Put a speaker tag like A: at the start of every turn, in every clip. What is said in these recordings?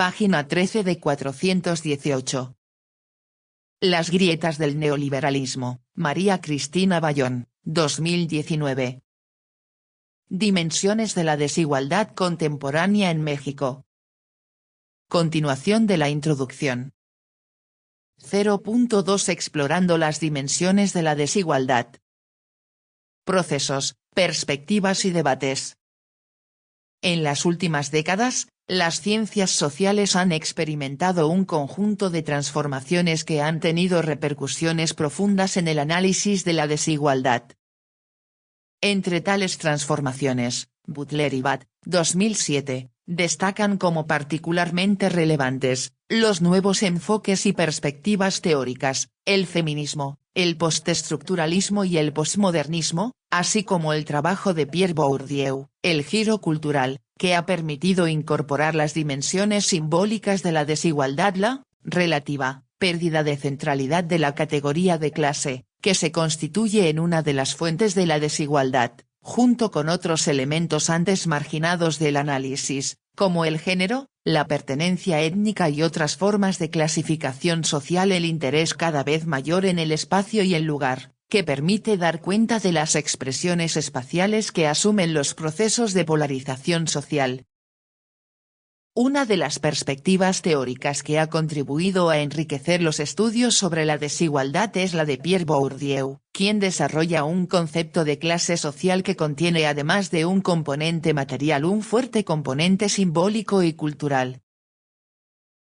A: Página 13 de 418. Las grietas del neoliberalismo, María Cristina Bayón, 2019. Dimensiones de la desigualdad contemporánea en México. Continuación de la introducción. 0.2 Explorando las dimensiones de la desigualdad. Procesos, perspectivas y debates. En las últimas décadas, las ciencias sociales han experimentado un conjunto de transformaciones que han tenido repercusiones profundas en el análisis de la desigualdad. Entre tales transformaciones, Butler y Batt, 2007, destacan como particularmente relevantes, los nuevos enfoques y perspectivas teóricas, el feminismo, el postestructuralismo y el posmodernismo, así como el trabajo de Pierre Bourdieu, el giro cultural, que ha permitido incorporar las dimensiones simbólicas de la desigualdad, la relativa pérdida de centralidad de la categoría de clase, que se constituye en una de las fuentes de la desigualdad, junto con otros elementos antes marginados del análisis, como el género, la pertenencia étnica y otras formas de clasificación social. El interés cada vez mayor en el espacio y el lugar, que permite dar cuenta de las expresiones espaciales que asumen los procesos de polarización social. Una de las perspectivas teóricas que ha contribuido a enriquecer los estudios sobre la desigualdad es la de Pierre Bourdieu, quien desarrolla un concepto de clase social que contiene, además de un componente material, un fuerte componente simbólico y cultural.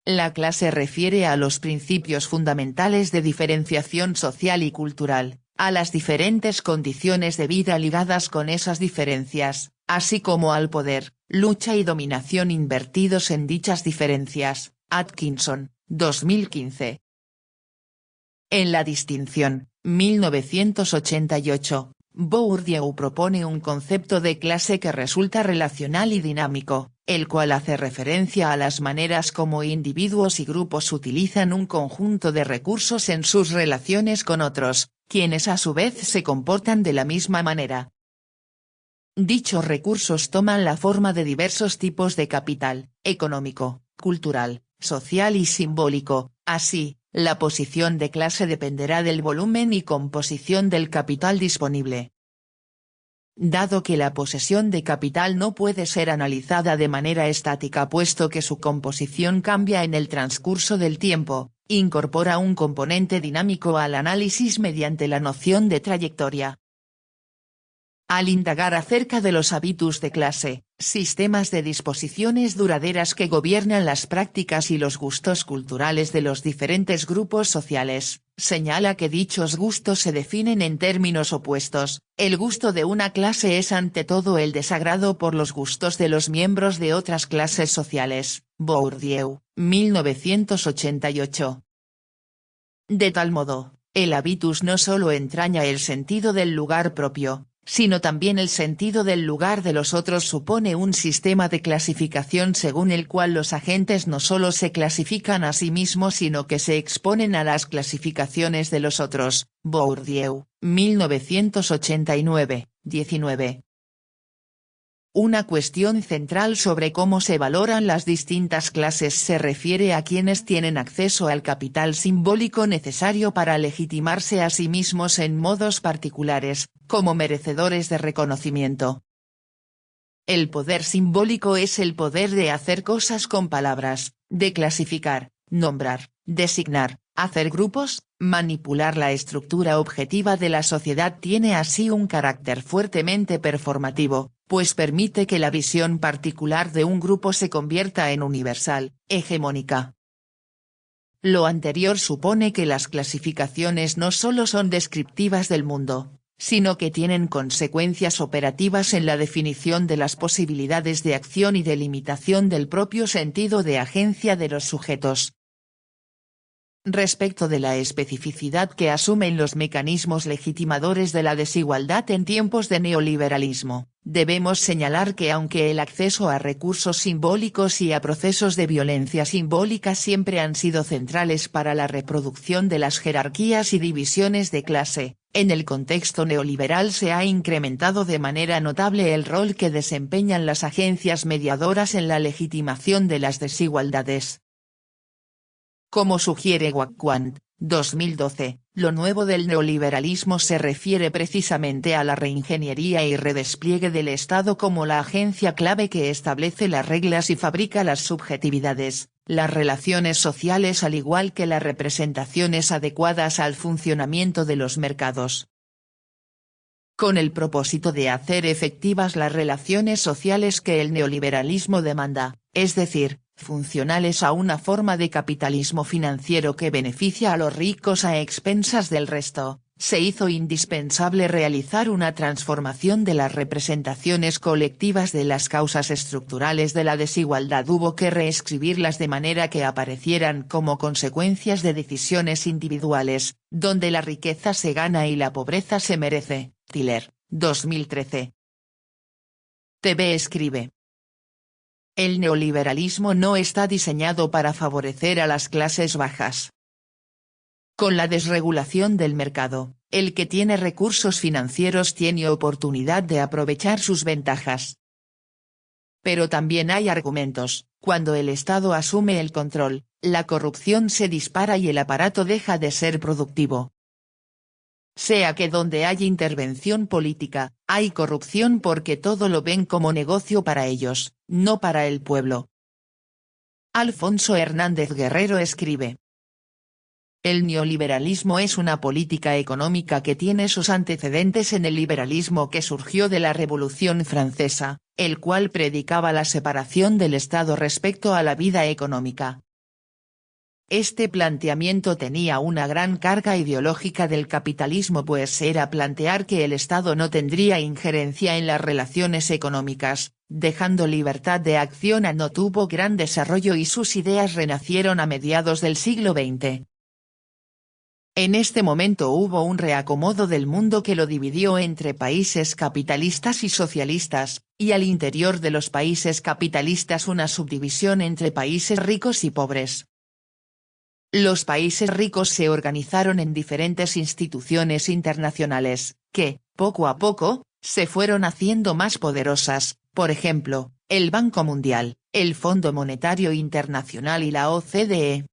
A: La clase refiere a los principios fundamentales de diferenciación social y cultural, a las diferentes condiciones de vida ligadas con esas diferencias, así como al poder, lucha y dominación invertidos en dichas diferencias. Atkinson, 2015. En la distinción, 1988, Bourdieu propone un concepto de clase que resulta relacional y dinámico, el cual hace referencia a las maneras como individuos y grupos utilizan un conjunto de recursos en sus relaciones con otros, quienes a su vez se comportan de la misma manera. Dichos recursos toman la forma de diversos tipos de capital, económico, cultural, social y simbólico. Así, la posición de clase dependerá del volumen y composición del capital disponible. Dado que la posesión de capital no puede ser analizada de manera estática puesto que su composición cambia en el transcurso del tiempo, incorpora un componente dinámico al análisis mediante la noción de trayectoria. Al indagar acerca de los hábitos de clase, sistemas de disposiciones duraderas que gobiernan las prácticas y los gustos culturales de los diferentes grupos sociales, señala que dichos gustos se definen en términos opuestos. El gusto de una clase es ante todo el desagrado por los gustos de los miembros de otras clases sociales. Bourdieu, 1988. De tal modo, el habitus no solo entraña el sentido del lugar propio, sino también el sentido del lugar de los otros. Supone un sistema de clasificación según el cual los agentes no solo se clasifican a sí mismos sino que se exponen a las clasificaciones de los otros. Bourdieu, 1989, 19. Una cuestión central sobre cómo se valoran las distintas clases se refiere a quienes tienen acceso al capital simbólico necesario para legitimarse a sí mismos en modos particulares, como merecedores de reconocimiento. El poder simbólico es el poder de hacer cosas con palabras, de clasificar, nombrar, designar, hacer grupos, manipular. La estructura objetiva de la sociedad tiene así un carácter fuertemente performativo, pues permite que la visión particular de un grupo se convierta en universal, hegemónica. Lo anterior supone que las clasificaciones no solo son descriptivas del mundo, sino que tienen consecuencias operativas en la definición de las posibilidades de acción y de limitación del propio sentido de agencia de los sujetos. Respecto de la especificidad que asumen los mecanismos legitimadores de la desigualdad en tiempos de neoliberalismo, debemos señalar que aunque el acceso a recursos simbólicos y a procesos de violencia simbólica siempre han sido centrales para la reproducción de las jerarquías y divisiones de clase, En el contexto neoliberal se ha incrementado de manera notable el rol que desempeñan las agencias mediadoras en la legitimación de las desigualdades. Como sugiere Wacquant, 2012, lo nuevo del neoliberalismo se refiere precisamente a la reingeniería y redespliegue del Estado como la agencia clave que establece las reglas y fabrica las subjetividades, las relaciones sociales al igual que las representaciones adecuadas al funcionamiento de los mercados. Con el propósito de hacer efectivas las relaciones sociales que el neoliberalismo demanda, es decir, funcionales a una forma de capitalismo financiero que beneficia a los ricos a expensas del resto, se hizo indispensable realizar una transformación de las representaciones colectivas de las causas estructurales de la desigualdad. Hubo que reescribirlas de manera que aparecieran como consecuencias de decisiones individuales, donde la riqueza se gana y la pobreza se merece. Tiller, 2013. TV escribe. El neoliberalismo no está diseñado para favorecer a las clases bajas. Con la desregulación del mercado, el que tiene recursos financieros tiene oportunidad de aprovechar sus ventajas. Pero también hay argumentos: cuando el Estado asume el control, la corrupción se dispara y el aparato deja de ser productivo. Sea que donde hay intervención política, hay corrupción porque todo lo ven como negocio para ellos, no para el pueblo. Alfonso Hernández Guerrero escribe. El neoliberalismo es una política económica que tiene sus antecedentes en el liberalismo que surgió de la Revolución Francesa, el cual predicaba la separación del Estado respecto a la vida económica. Este planteamiento tenía una gran carga ideológica del capitalismo, pues era plantear que el Estado no tendría injerencia en las relaciones económicas, dejando libertad de acción. No tuvo gran desarrollo y sus ideas renacieron a mediados del siglo XX. En este momento hubo un reacomodo del mundo que lo dividió entre países capitalistas y socialistas, y al interior de los países capitalistas una subdivisión entre países ricos y pobres. Los países ricos se organizaron en diferentes instituciones internacionales, que, poco a poco, se fueron haciendo más poderosas, por ejemplo, el Banco Mundial, el Fondo Monetario Internacional y la OCDE.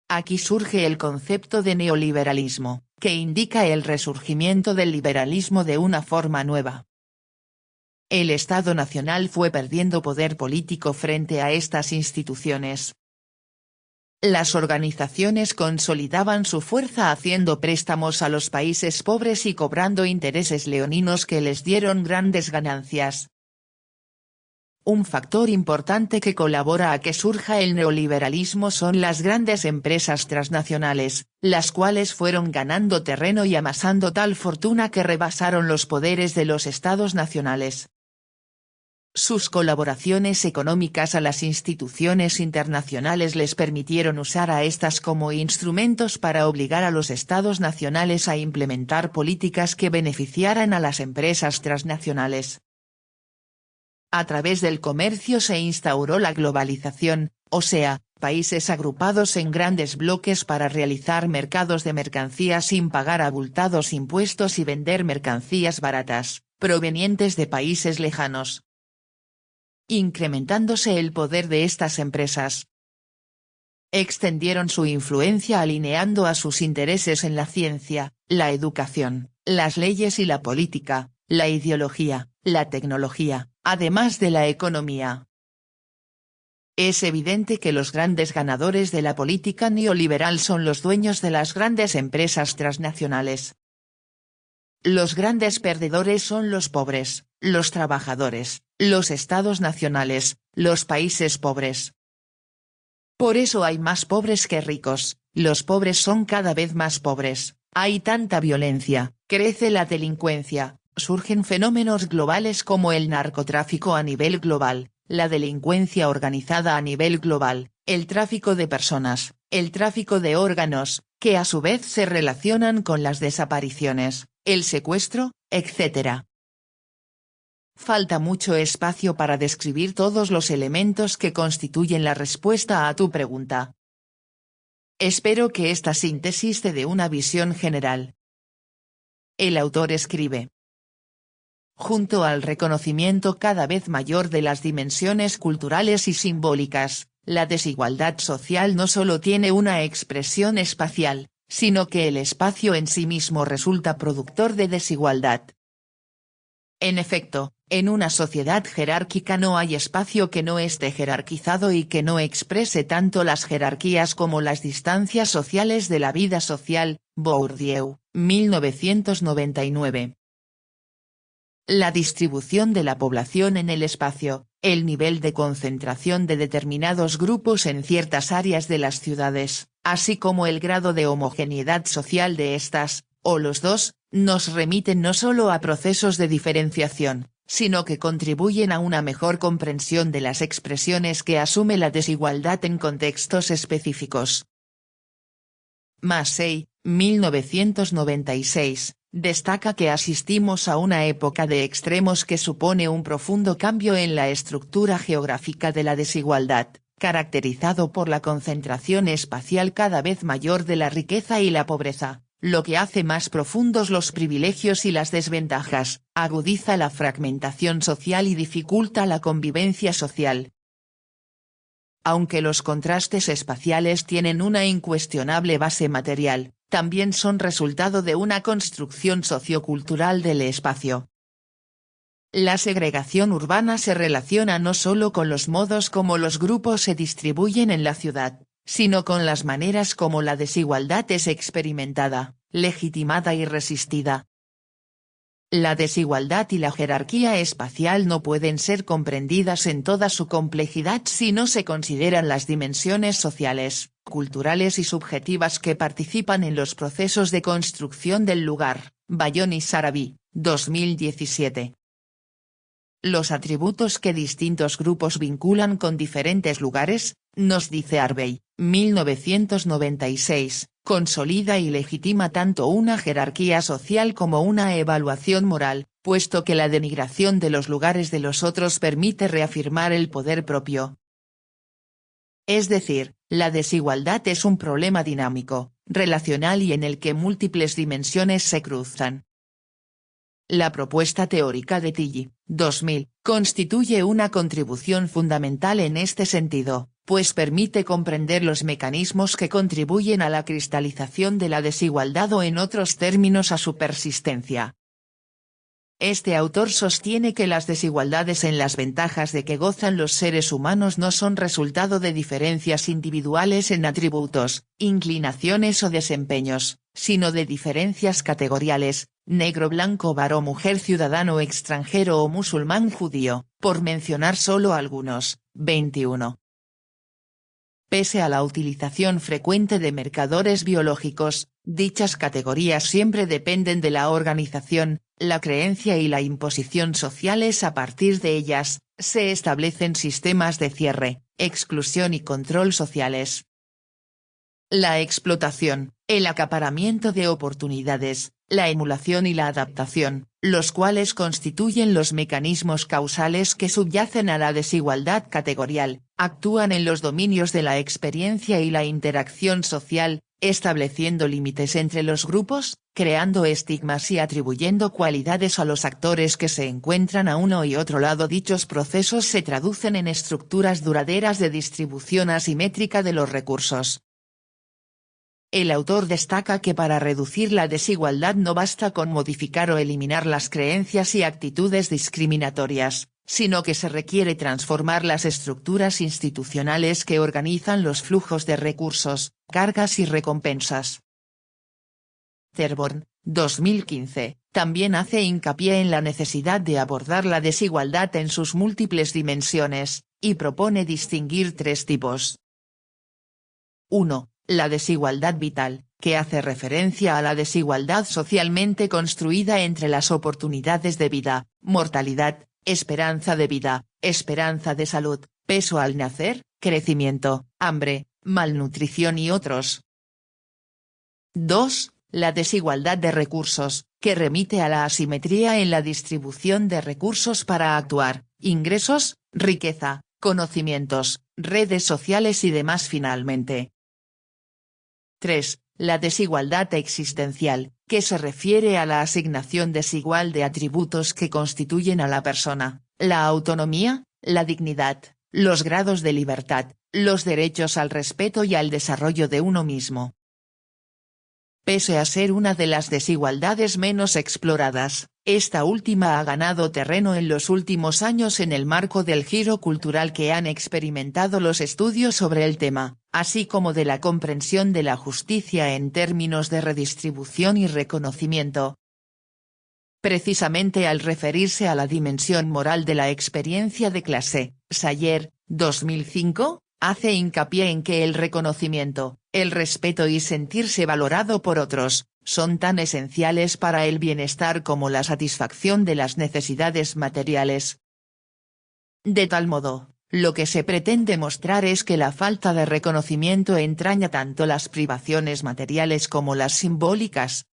A: Aquí surge el concepto de neoliberalismo, que indica el resurgimiento del liberalismo de una forma nueva. El Estado nacional fue perdiendo poder político frente a estas instituciones. Las organizaciones consolidaban su fuerza haciendo préstamos a los países pobres y cobrando intereses leoninos que les dieron grandes ganancias. Un factor importante que colabora a que surja el neoliberalismo son las grandes empresas transnacionales, las cuales fueron ganando terreno y amasando tal fortuna que rebasaron los poderes de los estados nacionales. Sus colaboraciones económicas a las instituciones internacionales les permitieron usar a estas como instrumentos para obligar a los estados nacionales a implementar políticas que beneficiaran a las empresas transnacionales. A través del comercio se instauró la globalización, o sea, países agrupados en grandes bloques para realizar mercados de mercancías sin pagar abultados impuestos y vender mercancías baratas, provenientes de países lejanos, incrementándose el poder de estas empresas. Extendieron su influencia alineando a sus intereses en la ciencia, la educación, las leyes y la política, la ideología, la tecnología, además de la economía. Es evidente que los grandes ganadores de la política neoliberal son los dueños de las grandes empresas transnacionales. Los grandes perdedores son los pobres, los trabajadores, los estados nacionales, los países pobres. Por eso hay más pobres que ricos, los pobres son cada vez más pobres, hay tanta violencia, crece la delincuencia, surgen fenómenos globales como el narcotráfico a nivel global, la delincuencia organizada a nivel global, el tráfico de personas, el tráfico de órganos, que a su vez se relacionan con las desapariciones, el secuestro, etc. Falta mucho espacio para describir todos los elementos que constituyen la respuesta a tu pregunta. Espero que esta síntesis te dé una visión general. El autor escribe: junto al reconocimiento cada vez mayor de las dimensiones culturales y simbólicas, la desigualdad social no solo tiene una expresión espacial, sino que el espacio en sí mismo resulta productor de desigualdad. En efecto, en una sociedad jerárquica no hay espacio que no esté jerarquizado y que no exprese tanto las jerarquías como las distancias sociales de la vida social. Bourdieu, 1999. La distribución de la población en el espacio, el nivel de concentración de determinados grupos en ciertas áreas de las ciudades, así como el grado de homogeneidad social de estas, o los dos, nos remiten no solo a procesos de diferenciación, sino que contribuyen a una mejor comprensión de las expresiones que asume la desigualdad en contextos específicos. Massey, 1996, destaca que asistimos a una época de extremos que supone un profundo cambio en la estructura geográfica de la desigualdad, caracterizado por la concentración espacial cada vez mayor de la riqueza y la pobreza, lo que hace más profundos los privilegios y las desventajas, agudiza la fragmentación social y dificulta la convivencia social. Aunque los contrastes espaciales tienen una incuestionable base material, también son resultado de una construcción sociocultural del espacio. La segregación urbana se relaciona no solo con los modos como los grupos se distribuyen en la ciudad, sino con las maneras como la desigualdad es experimentada, legitimada y resistida. La desigualdad y la jerarquía espacial no pueden ser comprendidas en toda su complejidad si no se consideran las dimensiones sociales, culturales y subjetivas que participan en los procesos de construcción del lugar. Bayón y Sarabí, 2017. Los atributos que distintos grupos vinculan con diferentes lugares, nos dice Harvey, 1996, consolida y legitima tanto una jerarquía social como una evaluación moral, puesto que la denigración de los lugares de los otros permite reafirmar el poder propio. Es decir, la desigualdad es un problema dinámico, relacional y en el que múltiples dimensiones se cruzan. La propuesta teórica de Tilly, 2000, constituye una contribución fundamental en este sentido, pues permite comprender los mecanismos que contribuyen a la cristalización de la desigualdad o en otros términos a su persistencia. Este autor sostiene que las desigualdades en las ventajas de que gozan los seres humanos no son resultado de diferencias individuales en atributos, inclinaciones o desempeños, sino de diferencias categoriales, negro, blanco, varón, mujer, ciudadano extranjero o musulmán, judío, por mencionar solo algunos. 21. Pese a la utilización frecuente de marcadores biológicos, dichas categorías siempre dependen de la organización, la creencia y la imposición sociales. A partir de ellas, se establecen sistemas de cierre, exclusión y control sociales. La explotación, el acaparamiento de oportunidades, la emulación y la adaptación, los cuales constituyen los mecanismos causales que subyacen a la desigualdad categorial, actúan en los dominios de la experiencia y la interacción social, estableciendo límites entre los grupos, creando estigmas y atribuyendo cualidades a los actores que se encuentran a uno y otro lado. Dichos procesos se traducen en estructuras duraderas de distribución asimétrica de los recursos. El autor destaca que para reducir la desigualdad no basta con modificar o eliminar las creencias y actitudes discriminatorias, sino que se requiere transformar las estructuras institucionales que organizan los flujos de recursos, cargas y recompensas. Terborn, 2015, también hace hincapié en la necesidad de abordar la desigualdad en sus múltiples dimensiones, y propone distinguir tres tipos. 1. La desigualdad vital, que hace referencia a la desigualdad socialmente construida entre las oportunidades de vida, mortalidad, esperanza de vida, esperanza de salud, peso al nacer, crecimiento, hambre, malnutrición y otros. 2. La desigualdad de recursos, que remite a la asimetría en la distribución de recursos para actuar, ingresos, riqueza, conocimientos, redes sociales y demás. Finalmente. 3. la desigualdad existencial, que se refiere a la asignación desigual de atributos que constituyen a la persona, la autonomía, la dignidad, los grados de libertad, los derechos al respeto y al desarrollo de uno mismo. Pese a ser una de las desigualdades menos exploradas, esta última ha ganado terreno en los últimos años en el marco del giro cultural que han experimentado los estudios sobre el tema, así como de la comprensión de la justicia en términos de redistribución y reconocimiento. Precisamente al referirse a la dimensión moral de la experiencia de clase, Sayer, 2005, hace hincapié en que el reconocimiento, el respeto y sentirse valorado por otros, son tan esenciales para el bienestar como la satisfacción de las necesidades materiales. De tal modo, lo que se pretende mostrar es que la falta de reconocimiento entraña tanto las privaciones materiales como las simbólicas.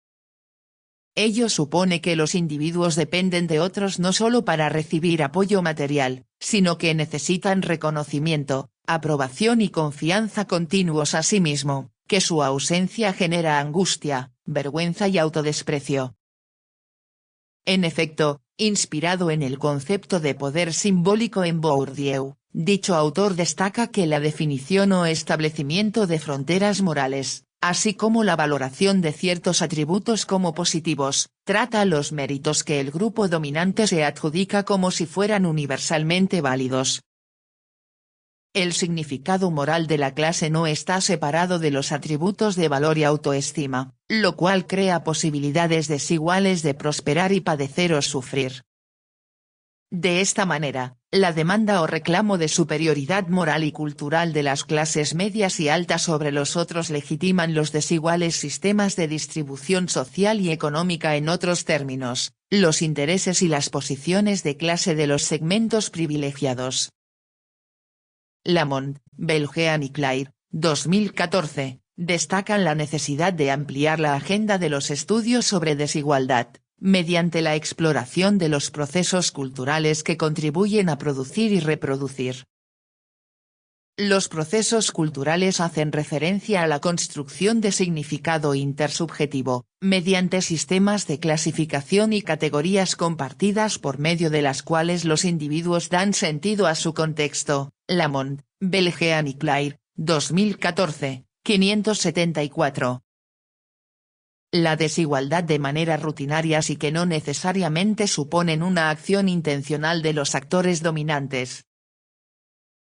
A: Ello supone que los individuos dependen de otros no solo para recibir apoyo material, sino que necesitan reconocimiento, aprobación y confianza continuos a sí mismo, que su ausencia genera angustia, vergüenza y autodesprecio. En efecto, inspirado en el concepto de poder simbólico en Bourdieu, dicho autor destaca que la definición o establecimiento de fronteras morales, así como la valoración de ciertos atributos como positivos, trata los méritos que el grupo dominante se adjudica como si fueran universalmente válidos. El significado moral de la clase no está separado de los atributos de valor y autoestima, lo cual crea posibilidades desiguales de prosperar y padecer o sufrir. De esta manera, la demanda o reclamo de superioridad moral y cultural de las clases medias y altas sobre los otros legitiman los desiguales sistemas de distribución social y económica. En otros términos, los intereses y las posiciones de clase de los segmentos privilegiados. Lamont, Belgean y Clair, 2014, destacan la necesidad de ampliar la agenda de los estudios sobre desigualdad, mediante la exploración de los procesos culturales que contribuyen a producir y reproducir. Los procesos culturales hacen referencia a la construcción de significado intersubjetivo, mediante sistemas de clasificación y categorías compartidas por medio de las cuales los individuos dan sentido a su contexto. Lamont, Belgean y Clair, 2014, 574. La desigualdad de manera rutinarias y que no necesariamente suponen una acción intencional de los actores dominantes.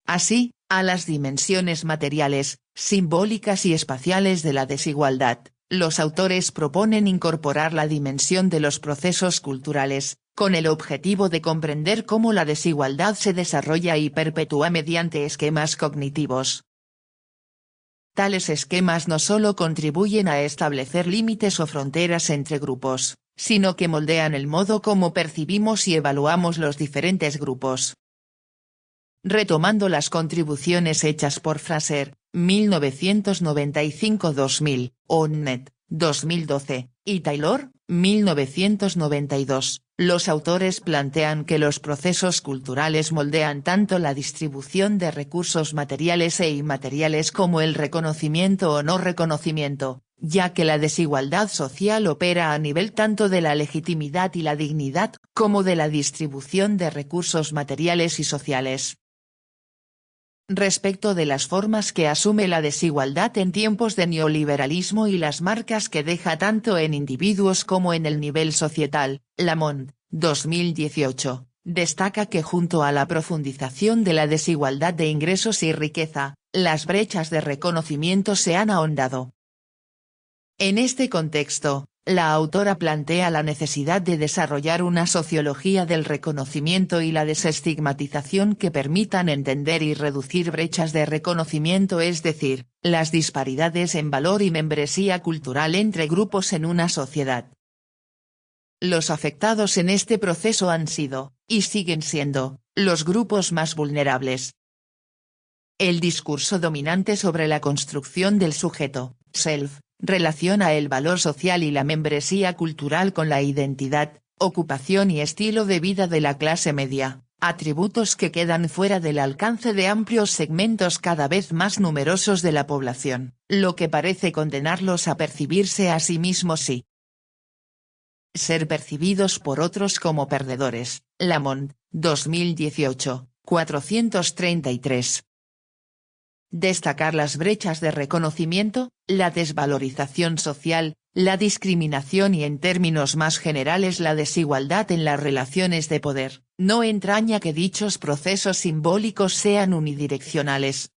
A: Así, a las dimensiones materiales, simbólicas y espaciales de la desigualdad, los autores proponen incorporar la dimensión de los procesos culturales, con el objetivo de comprender cómo la desigualdad se desarrolla y perpetúa mediante esquemas cognitivos. Tales esquemas no solo contribuyen a establecer límites o fronteras entre grupos, sino que moldean el modo como percibimos y evaluamos los diferentes grupos. Retomando las contribuciones hechas por Fraser, 1995-2000, Onnet, 2012, y Taylor, 1992, los autores plantean que los procesos culturales moldean tanto la distribución de recursos materiales e inmateriales como el reconocimiento o no reconocimiento, ya que la desigualdad social opera a nivel tanto de la legitimidad y la dignidad, como de la distribución de recursos materiales y sociales. Respecto de las formas que asume la desigualdad en tiempos de neoliberalismo y las marcas que deja tanto en individuos como en el nivel societal, Lamont, 2018, destaca que junto a la profundización de la desigualdad de ingresos y riqueza, las brechas de reconocimiento se han ahondado. En este contexto, la autora plantea la necesidad de desarrollar una sociología del reconocimiento y la desestigmatización que permitan entender y reducir brechas de reconocimiento, es decir, las disparidades en valor y membresía cultural entre grupos en una sociedad. Los afectados en este proceso han sido, y siguen siendo, los grupos más vulnerables. El discurso dominante sobre la construcción del sujeto, self, relaciona el valor social y la membresía cultural con la identidad, ocupación y estilo de vida de la clase media, atributos que quedan fuera del alcance de amplios segmentos cada vez más numerosos de la población, lo que parece condenarlos a percibirse a sí mismos y ser percibidos por otros como perdedores. Lamont, 2018, 433. Destacar las brechas de reconocimiento, la desvalorización social, la discriminación y en términos más generales la desigualdad en las relaciones de poder, no entraña que dichos procesos simbólicos sean unidireccionales.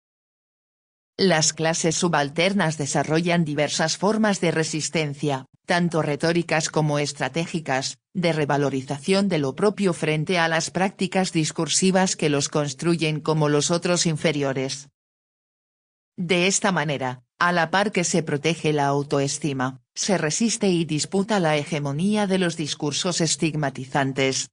A: Las clases subalternas desarrollan diversas formas de resistencia, tanto retóricas como estratégicas, de revalorización de lo propio frente a las prácticas discursivas que los construyen como los otros inferiores. De esta manera, a la par que se protege la autoestima, se resiste y disputa la hegemonía de los discursos estigmatizantes.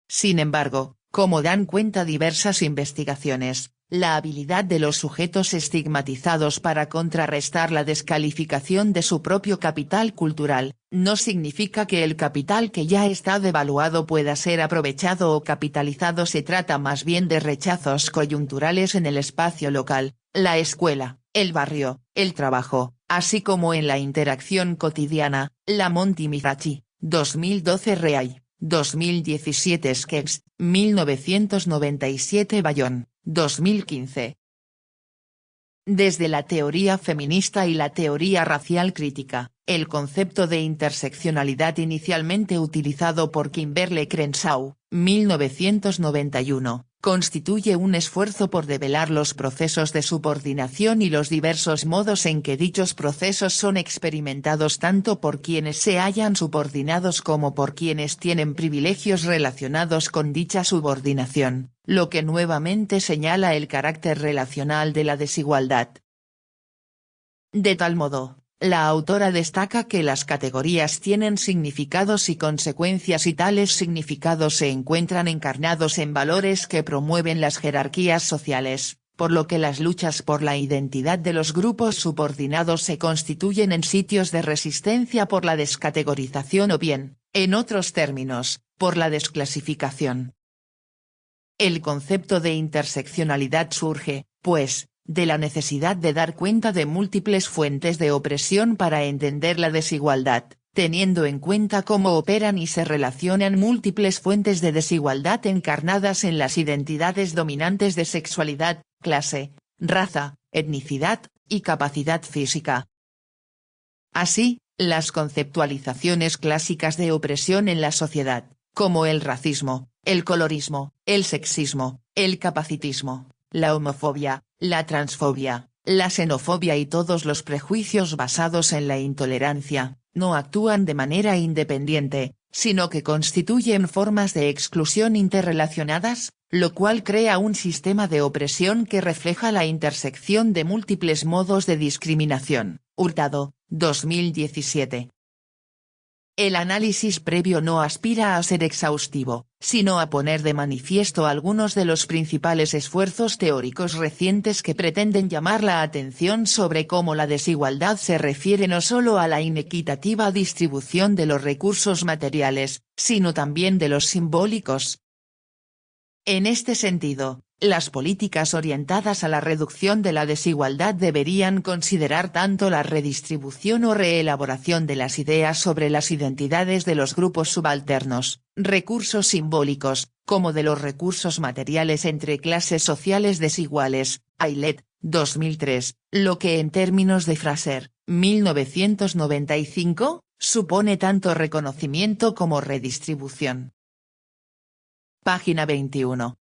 A: Sin embargo, como dan cuenta diversas investigaciones, la habilidad de los sujetos estigmatizados para contrarrestar la descalificación de su propio capital cultural, no significa que el capital que ya está devaluado pueda ser aprovechado o capitalizado. Se trata más bien de rechazos coyunturales en el espacio local, la escuela, el barrio, el trabajo, así como en la interacción cotidiana. Lamont y Mirachi, 2012 Reay, 2017 Skex, 1997 Bayón, 2015. Desde la teoría feminista y la teoría racial crítica, el concepto de interseccionalidad inicialmente utilizado por Kimberlé Crenshaw, 1991, constituye un esfuerzo por develar los procesos de subordinación y los diversos modos en que dichos procesos son experimentados tanto por quienes se hallan subordinados como por quienes tienen privilegios relacionados con dicha subordinación, lo que nuevamente señala el carácter relacional de la desigualdad. De tal modo, la autora destaca que las categorías tienen significados y consecuencias y tales significados se encuentran encarnados en valores que promueven las jerarquías sociales, por lo que las luchas por la identidad de los grupos subordinados se constituyen en sitios de resistencia por la descategorización o bien, en otros términos, por la desclasificación. El concepto de interseccionalidad surge, pues, de la necesidad de dar cuenta de múltiples fuentes de opresión para entender la desigualdad, teniendo en cuenta cómo operan y se relacionan múltiples fuentes de desigualdad encarnadas en las identidades dominantes de sexualidad, clase, raza, etnicidad, y capacidad física. Así, las conceptualizaciones clásicas de opresión en la sociedad, como el racismo, el colorismo, el sexismo, el capacitismo, la homofobia, la transfobia, la xenofobia y todos los prejuicios basados en la intolerancia, no actúan de manera independiente, sino que constituyen formas de exclusión interrelacionadas, lo cual crea un sistema de opresión que refleja la intersección de múltiples modos de discriminación. Hurtado, 2017. El análisis previo no aspira a ser exhaustivo, sino a poner de manifiesto algunos de los principales esfuerzos teóricos recientes que pretenden llamar la atención sobre cómo la desigualdad se refiere no solo a la inequitativa distribución de los recursos materiales, sino también de los simbólicos. En este sentido, las políticas orientadas a la reducción de la desigualdad deberían considerar tanto la redistribución o reelaboración de las ideas sobre las identidades de los grupos subalternos, recursos simbólicos, como de los recursos materiales entre clases sociales desiguales. Aylett, 2003, lo que en términos de Fraser, 1995, supone tanto reconocimiento como redistribución. Página 21.